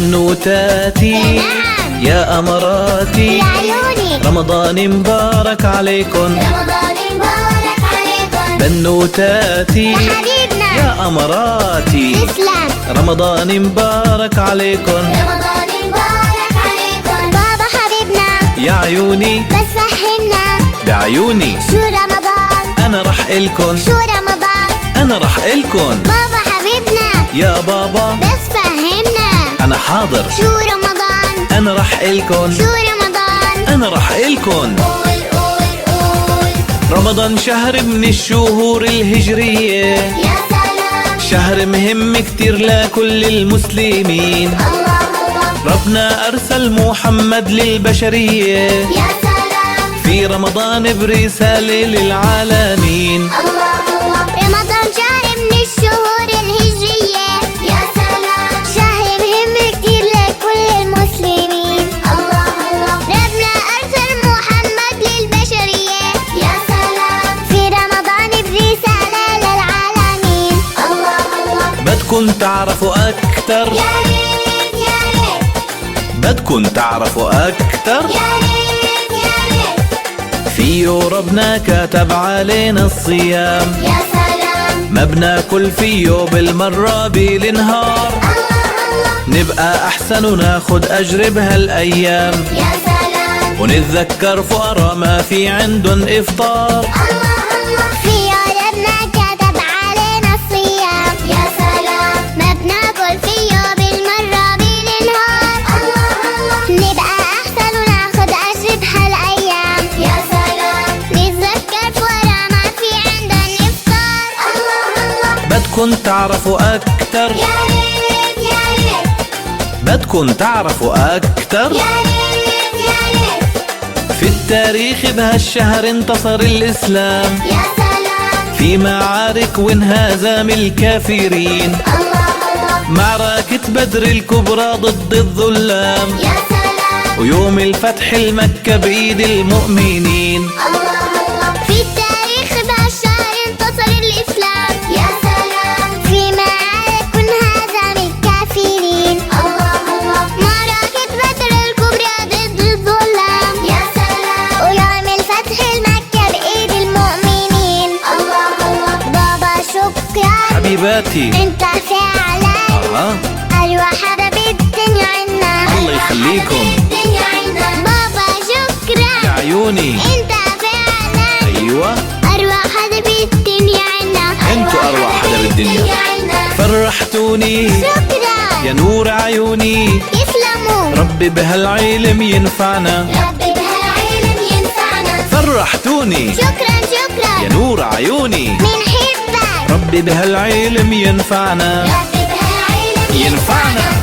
بنوتاتي يا أمراتي يا عيوني رمضان مبارك عليكن، رمضان مبارك عليكم. بنوتاتي يا حبيبنا يا أمراتي تسلم، رمضان مبارك عليكن، رمضان مبارك عليكم. بابا حبيبنا يا عيوني بس فهمنا بعيوني شو رمضان، أنا رح إلكن، شو رمضان. أنا رح إلكن بابا حبيبنا يا بابا بس فهمنا أنا حاضر، شو رمضان، أنا رح إلكن، شو رمضان. أنا رح إلكن. قول قول قول. رمضان شهر من الشهور الهجرية، يا سلام، شهر مهم كتير لكل المسلمين. الله الله. ربنا أرسل محمد للبشرية يا سلام، في رمضان برسالة للعالمين. الله الله. رمضان شهر من الشهور الهجرية، يا سلام، شهر مهم كتير لكل المسلمين. الله الله. ربنا أرسل محمد للبشرية، يا سلام، في رمضان برسالة للعالمين. الله الله. بدكن تعرفوا أكتر، يا ريت يا ريت، بدكن تعرفوا أكتر، يا ريت يا ريت. فيه ربنا كتب علينا الصيام، يا سلام، ما بناكل فيه بالمرة بالنهار، الله الله. نبقى أحسن وناخد أجر بهالأيام، يا سلام، ونتذكر فقراء ما في عندن إفطار. الله الله. في ربنا كتب علينا الصيام، يا سلام، ما بناكل فيه بالمرة بالنهار، الله الله. نبقى أحسن وناخد أجر بهالأيام، يا سلام، نتذكر فقراء ما في عندن إفطار، الله الله. بدكن تعرفوا أكتر، يا ريت يا ريت، بدكن تعرفوا أكتر، يا ريت يا ريت. في التاريخ بهالشهر انتصر الإسلام يا سلام، في معارك وانهزام الكافرين، الله الله. معركة بدر الكبرى ضد الظلام، يا سلام، ويوم الفتح المكة بإيد المؤمنين. الله الله. في التاريخ بهالشهر انتصر الإسلام، يا سلام، في معارك وانهزم الكافرين، الله الله. معركة بدر الكبرى ضد الظلام، يا سلام، ويوم الفتح المكة بإيد المؤمنين، الله الله. بابا شكرا حبيباتي انت فعلا أروع حدا بالدنيا عنا، الله يخليكم. بالدنيا عنا. بابا شكرا يا عيوني انت فعلا أيوة أروع حدا بالدنيا عنا، انتوا أروع حدا بالدنيا. عنا. فرحتوني شكرا يا نور عيوني، يسلموا، ربي بهالعلم ينفعنا، ربي بهالعلم ينفعنا. فرحتوني شكرا شكرا يا نور عيوني، منحبك، ربي بهالعلم ينفعنا، ربي بهالعلم ينفعنا.